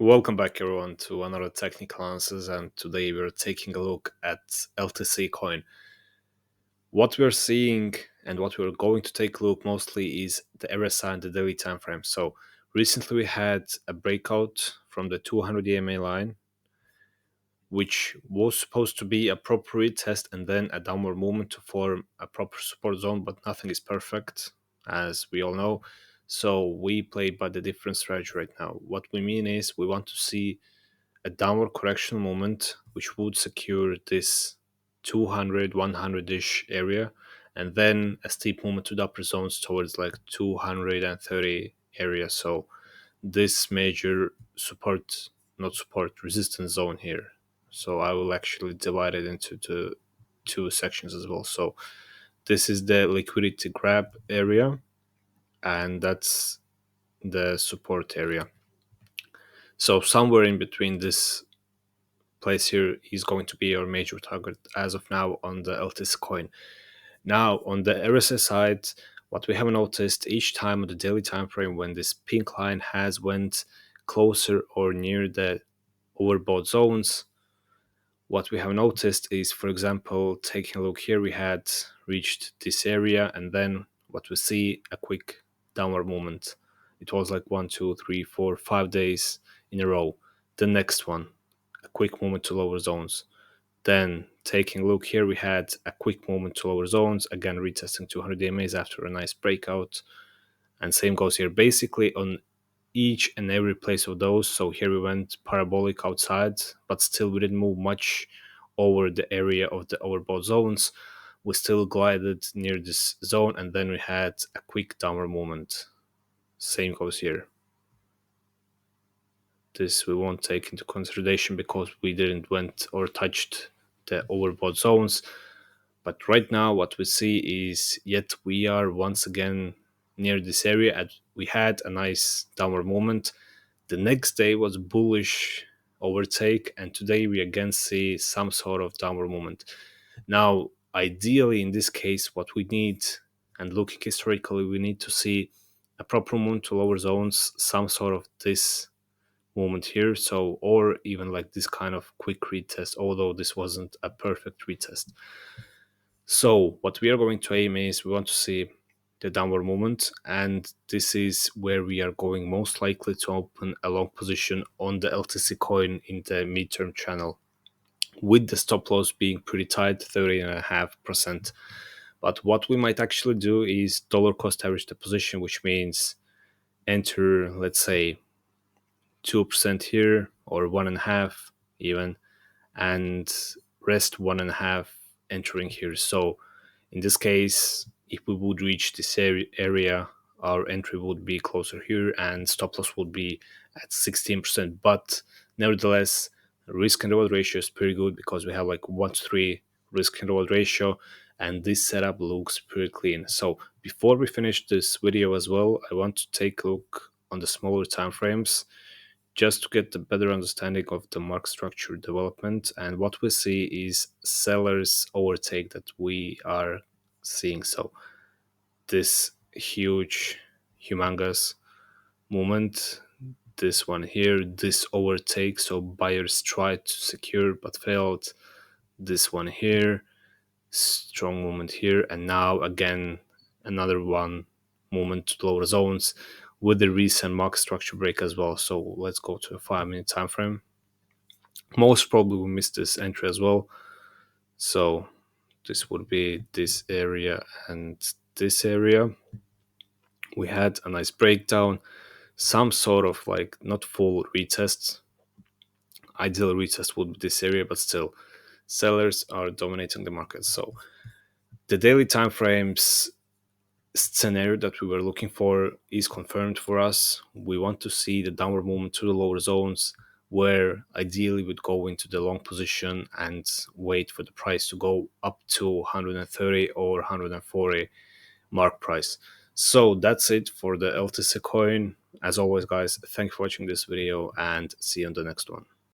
Welcome back everyone to another technical analysis, and today we're taking a look at LTC coin. What we're seeing and what we're going to take a look mostly is the RSI and the daily time frame. So recently we had a breakout from the 200 EMA line, which was supposed to be a proper retest and then a downward movement to form a proper support zone, but nothing is perfect, as we all know. So we play by the different strategy right now. What we mean is we want to see a downward correction moment, which would secure this 200, 100-ish area, and then a steep movement to the upper zones towards like 230 area. So this major support, not support, resistance zone here. So I will actually divide it into two sections as well. So this is the liquidity grab area, and that's the support area. So somewhere in between this place here is going to be our major target as of now on the LTC coin. Now on the RSS side, what we have noticed each time on the daily time frame when this pink line has went closer or near the overbought zones, what we have noticed is, for example, taking a look here, we had reached this area and then what we see a quick downward movement. It was like 1, 2, 3, 4, 5 days in a row. The next one, a quick movement to lower zones. Then taking a look here, we had a quick movement to lower zones, again retesting 200 EMAs after a nice breakout. And same goes here, basically on each and every place of those. So here we went parabolic outside, but still we didn't move much over the area of the overbought zones. We still glided near this zone, and then we had a quick downward movement. Same goes here. This we won't take into consideration because we didn't went or touched the overbought zones. But right now what we see is yet we are once again near this area, and we had a nice downward movement. The next day was bullish overtake, and today we again see some sort of downward movement. Now ideally in this case what we need, and looking historically, we need to see a proper movement to lower zones, some sort of this moment here, so or even like this kind of quick retest, although this wasn't a perfect retest. So what we are going to aim is we want to see the downward movement, and this is where we are going most likely to open a long position on the LTC coin in the midterm channel, with the stop loss being pretty tight, 30.5%. But what we might actually do is dollar cost average the position, which means enter, let's say, 2% here or 1.5 even, and rest 1.5 entering here. So in this case, if we would reach this area, our entry would be closer here and stop loss would be at 16%. But nevertheless, risk and reward ratio is pretty good because we have like 1 to 3 risk and reward ratio, and this setup looks pretty clean. So before we finish this video as well, I want to take a look on the smaller time frames just to get a better understanding of the market structure development. And what we see is sellers overtake that we are seeing. So this huge, humongous movement, this one here, this overtake. So buyers tried to secure but failed. This one here, strong movement here, and now again another one movement to lower zones with the recent market structure break as well. So let's go to a 5-minute time frame. Most probably we missed this entry as well. So this would be this area and this area. We had a nice breakdown, some sort of like not full retest. Ideal retest would be this area, but still sellers are dominating the market. So the daily time frames scenario that we were looking for is confirmed for us. We want to see the downward movement to the lower zones, where ideally we'd go into the long position and wait for the price to go up to 130 or 140 mark price. So that's it for the LTC coin. As always, guys, thank you for watching this video and see you on the next one.